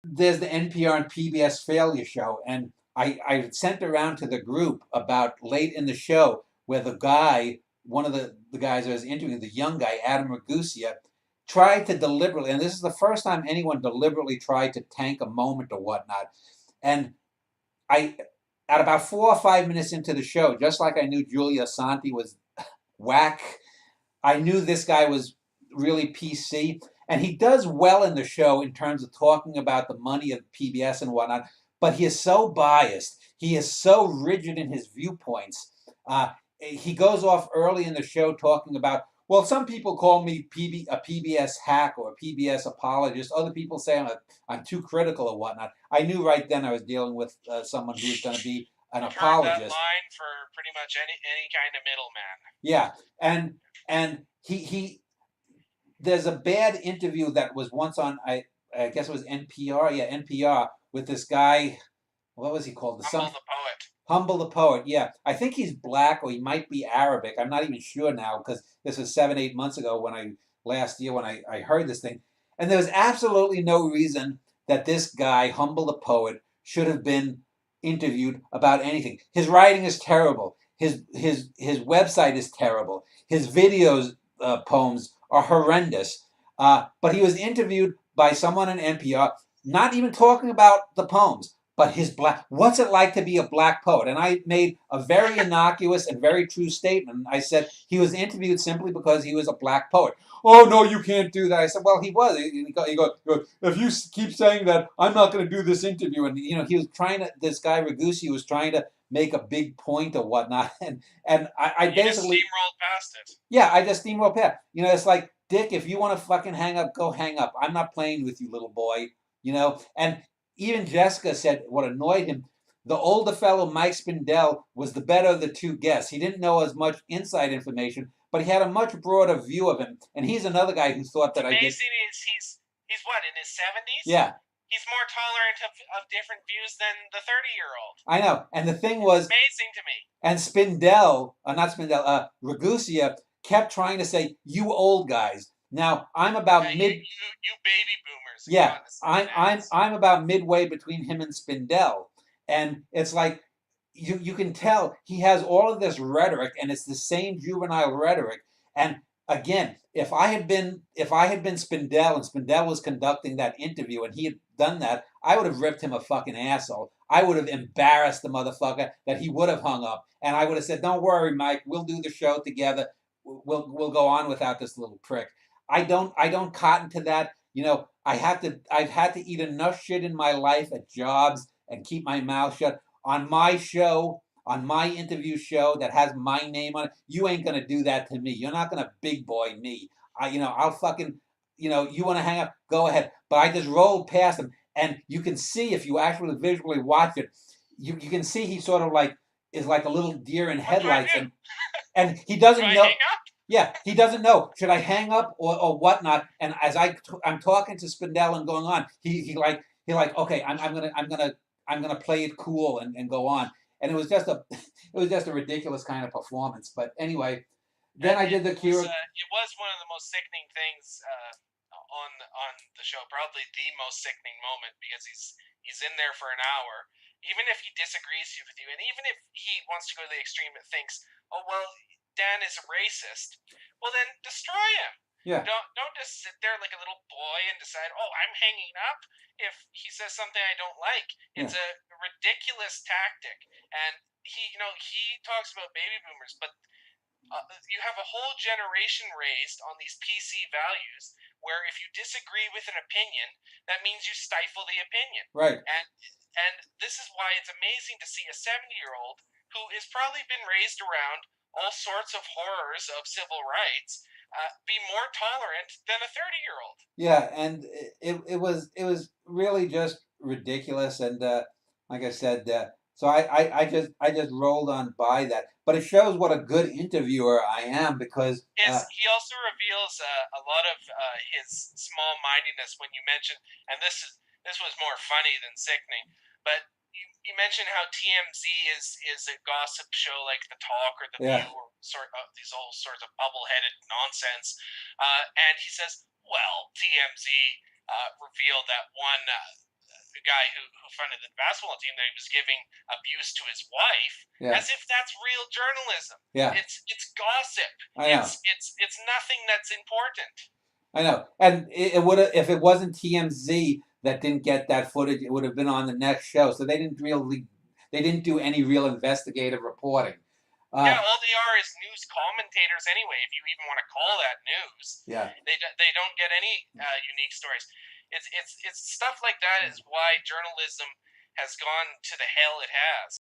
there's the NPR and PBS failure show, and I sent around to the group about late in the show where the guy, one of the guys I was interviewing, the young guy, Adam Ragusia, tried to deliberately, and this is the first time anyone deliberately tried to tank a moment or whatnot. And I, at about 4 or 5 minutes into the show, just like I knew Julia Santi was whack, I knew this guy was really PC, and he does well in the show in terms of talking about the money of PBS and whatnot. But he is so biased. He is so rigid in his viewpoints. He goes off early in the show talking about, well, some people call me a PBS hack or a PBS apologist. Other people say I'm too critical or whatnot. I knew right then I was dealing with someone who was going to be an I've heard that apologist. line for pretty much any kind of middleman. Yeah, and he there's a bad interview that was once on I guess it was NPR, yeah, NPR, with this guy. What was he called? Humble the poet. Humble the poet. Yeah, I think he's black or he might be Arabic. I'm not even sure now because this was 7 8 months ago when last year when I heard this thing, and there was absolutely no reason that this guy Humble the poet should have been interviewed about anything. His writing is terrible. His website is terrible. His videos poems are horrendous. But he was interviewed by someone on NPR, not even talking about the poems, but his black. What's it like to be a black poet? And I made a very innocuous and very true statement. I said he was interviewed simply because he was a black poet. Oh no, you can't do that. I said, well, he was. He goes, if you keep saying that, I'm not going to do this interview. And he was trying to. This guy Ragusi was trying to make a big point or whatnot, and I You just basically, steamrolled past it. yeah, I just steamroll past. It's like, Dick, if you want to fucking hang up, go hang up. I'm not playing with you, little boy. And even Jessica said what annoyed him. The older fellow, Mike Spindell, was the better of the two guests. He didn't know as much inside information, but he had a much broader view of him. And he's another guy who thought What's that I did. amazing is he's what, in his 70s? Yeah, He's more tolerant of different views than the 30-year-old. I know. And the thing It's was, amazing to me. and Spindell, not Spindell, Ragusia kept trying to say, "You old guys." Now I'm about mid. You baby boomers. Yeah, I'm about midway between him and Spindell, and it's like you can tell he has all of this rhetoric, and it's the same juvenile rhetoric. And again, if I had been Spindell and Spindell was conducting that interview and he had done that, I would have ripped him a fucking asshole. I would have embarrassed the motherfucker that he would have hung up, and I would have said, "Don't worry, Mike. We'll do the show together. We'll go on without this little prick." I don't cotton to that. I've had to eat enough shit in my life at jobs and keep my mouth shut. On my show, on my interview show that has my name on it, you ain't gonna do that to me. You're not gonna big boy me. I'll fucking, you want to hang up, go ahead. But I just rolled past him, and you can see if you actually visually watch it, you can see he sort of like is like a little deer in headlights, and he doesn't know. Yeah, he doesn't know. Should I hang up or whatnot? And as I'm talking to Spindell and going on, he like okay, I'm gonna play it cool and go on. And it was just a ridiculous kind of performance. But anyway, then I did the cure. It was one of the most sickening things on the show. Probably the most sickening moment because he's in there for an hour. Even if he disagrees with you, and even if he wants to go to the extreme that thinks, oh well, Dan is a racist, well then destroy him. Yeah. Don't just sit there like a little boy and decide, oh, I'm hanging up if he says something I don't like. It's a ridiculous tactic, and he talks about baby boomers, but you have a whole generation raised on these PC values where if you disagree with an opinion, that means you stifle the opinion. Right. And this is why it's amazing to see a 70-year-old who has probably been raised around all sorts of horrors of civil rights be more tolerant than a 30-year-old. Yeah, and it was really just ridiculous, and like I said, so I just rolled on by that. But it shows what a good interviewer I am because He also reveals a lot of his small-mindedness when you mention, and this was more funny than sickening, but you mentioned how TMZ is a gossip show like The Talk or The View or sort of these all sorts of bubble-headed nonsense, and he says, well, TMZ revealed that one guy who funded the basketball team, that he was giving abuse to his wife, Yeah. as if that's real journalism. Yeah. It's gossip. I know. It's nothing that's important. I know. And it would have, if it wasn't TMZ that didn't get that footage, it would have been on the next show. So they didn't do any real investigative reporting. Yeah, all they are is news commentators anyway, if you even want to call that news. Yeah. They don't get any unique stories. It's stuff like that is why journalism has gone to the hell it has.